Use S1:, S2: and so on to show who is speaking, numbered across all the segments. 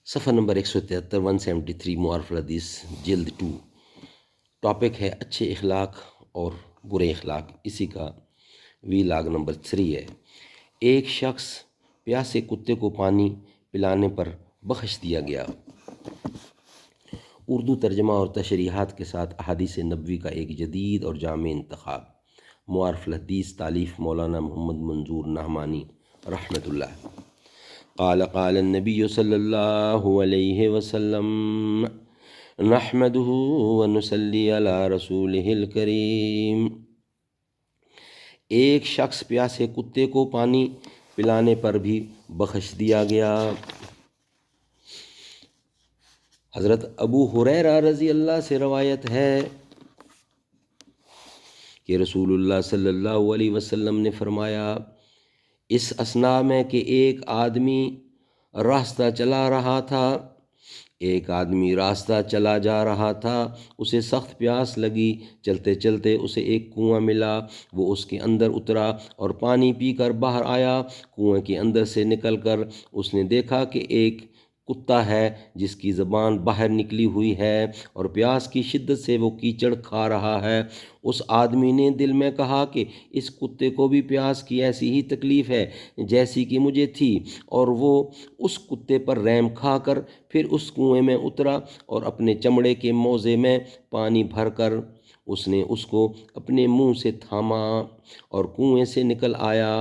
S1: صفحہ نمبر 173 173 معارف الحدیث جلد 2۔ ٹاپک ہے اچھے اخلاق اور برے اخلاق، اسی کا وی لاگ نمبر 3 ہے۔ ایک شخص پیاسے کتے کو پانی پلانے پر بخش دیا گیا۔ اردو ترجمہ اور تشریحات کے ساتھ احادیث نبوی کا ایک جدید اور جامع انتخاب۔ معارف الحدیث تالیف مولانا محمد منظور نعمانی رحمۃ اللہ۔ قال قال النبی صلی اللہ علیہ وسلم نحمده ونصلی علی رسولہ الکریم۔ ایک شخص پیاسے کتے کو پانی پلانے پر بھی بخش دیا گیا۔ حضرت ابو ہریرہ رضی اللہ سے روایت ہے کہ رسول اللہ صلی اللہ علیہ وسلم نے فرمایا، اس اثناء میں کہ ایک آدمی راستہ چلا جا رہا تھا، اسے سخت پیاس لگی، چلتے چلتے اسے ایک کنواں ملا، وہ اس کے اندر اترا اور پانی پی کر باہر آیا۔ کنویں کے اندر سے نکل کر اس نے دیکھا کہ ایک کتا ہے جس کی زبان باہر نکلی ہوئی ہے اور پیاس کی شدت سے وہ کیچڑ کھا رہا ہے۔ اس آدمی نے دل میں کہا کہ اس کتے کو بھی پیاس کی ایسی ہی تکلیف ہے جیسی کہ مجھے تھی، اور وہ اس کتے پر رحم کھا کر پھر اس کنویں میں اترا اور اپنے چمڑے کے موزے میں پانی بھر کر اس نے اس کو اپنے منہ سے تھاما اور کنویں سے نکل آیا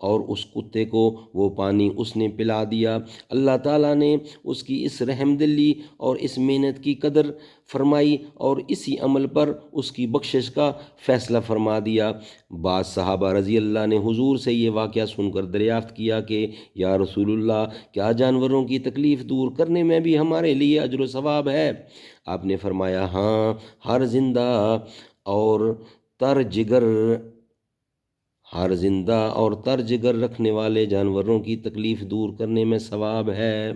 S1: اور اس کتے کو وہ پانی اس نے پلا دیا۔ اللہ تعالیٰ نے اس کی اس رحم دلی اور اس محنت کی قدر فرمائی اور اسی عمل پر اس کی بخشش کا فیصلہ فرما دیا۔ بعض صحابہ رضی اللہ نے حضور سے یہ واقعہ سن کر دریافت کیا کہ یا رسول اللہ، کیا جانوروں کی تکلیف دور کرنے میں بھی ہمارے لیے اجر و ثواب ہے؟ آپ نے فرمایا، ہاں، ہر زندہ اور تر جگر رکھنے والے جانوروں کی تکلیف دور کرنے میں ثواب ہے۔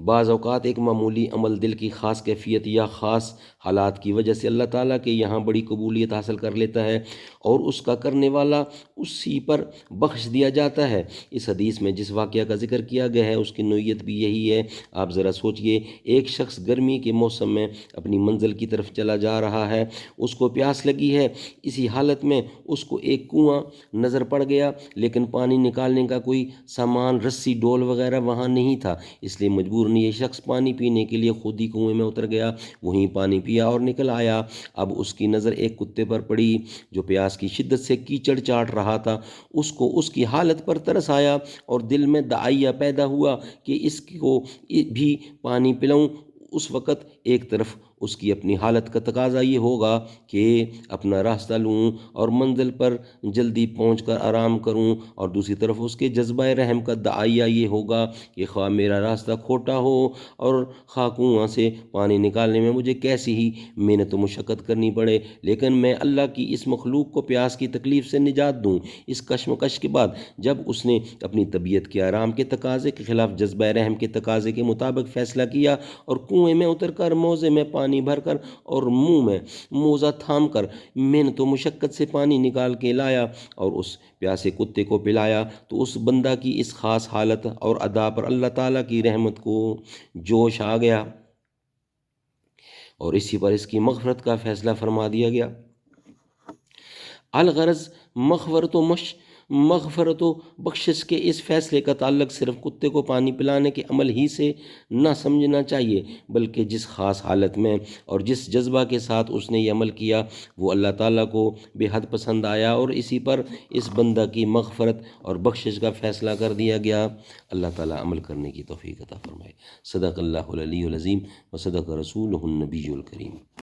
S1: بعض اوقات ایک معمولی عمل دل کی خاص کیفیت یا خاص حالات کی وجہ سے اللہ تعالیٰ کے یہاں بڑی قبولیت حاصل کر لیتا ہے اور اس کا کرنے والا اسی پر بخش دیا جاتا ہے۔ اس حدیث میں جس واقعہ کا ذکر کیا گیا ہے اس کی نوعیت بھی یہی ہے۔ آپ ذرا سوچئے، ایک شخص گرمی کے موسم میں اپنی منزل کی طرف چلا جا رہا ہے، اس کو پیاس لگی ہے، اسی حالت میں اس کو ایک کنواں نظر پڑ گیا، لیکن پانی نکالنے کا کوئی سامان، رسی، ڈول وغیرہ وہاں نہیں تھا، اس لیے مجبور یہ شخص پانی پینے کے لیے خود ہی کنویں میں اتر گیا، وہیں پانی پیا اور نکل آیا۔ اب اس کی نظر ایک کتے پر پڑی جو پیاس کی شدت سے کیچڑ چاٹ رہا تھا۔ اس کو اس کی حالت پر ترس آیا اور دل میں داعیہ پیدا ہوا کہ اس کو بھی پانی پلاؤں۔ اس وقت ایک طرف اس کی اپنی حالت کا تقاضا یہ ہوگا کہ اپنا راستہ لوں اور منزل پر جلدی پہنچ کر آرام کروں، اور دوسری طرف اس کے جذبہ رحم کا داعیہ یہ ہوگا کہ خواہ میرا راستہ کھوٹا ہو اور خواہ کنواں سے پانی نکالنے میں مجھے کیسی ہی محنت و مشقت کرنی پڑے، لیکن میں اللہ کی اس مخلوق کو پیاس کی تکلیف سے نجات دوں۔ اس کشمکش کے بعد جب اس نے اپنی طبیعت کے آرام کے تقاضے کے خلاف جذبہ رحم کے تقاضے کے مطابق فیصلہ کیا اور کنویں میں اتر کر موزے میں پانی بھر کر اور منہ میں موزہ تھام کر محنت و مشقت سے پانی نکال کے لایا اور اس پیاسے کتے کو پلایا، تو اس بندہ کی اس خاص حالت اور ادا پر اللہ تعالیٰ کی رحمت کو جوش آ گیا اور اسی پر اس کی مغفرت کا فیصلہ فرما دیا گیا۔ الغرض مغفرت و بخشش کے اس فیصلے کا تعلق صرف کتے کو پانی پلانے کے عمل ہی سے نہ سمجھنا چاہیے، بلکہ جس خاص حالت میں اور جس جذبہ کے ساتھ اس نے یہ عمل کیا وہ اللہ تعالیٰ کو بے حد پسند آیا اور اسی پر اس بندہ کی مغفرت اور بخشش کا فیصلہ کر دیا گیا۔ اللہ تعالیٰ عمل کرنے کی توفیق عطا فرمائے۔ صدق اللہ العلی العظیم و صدق رسولہ النبی الکریم۔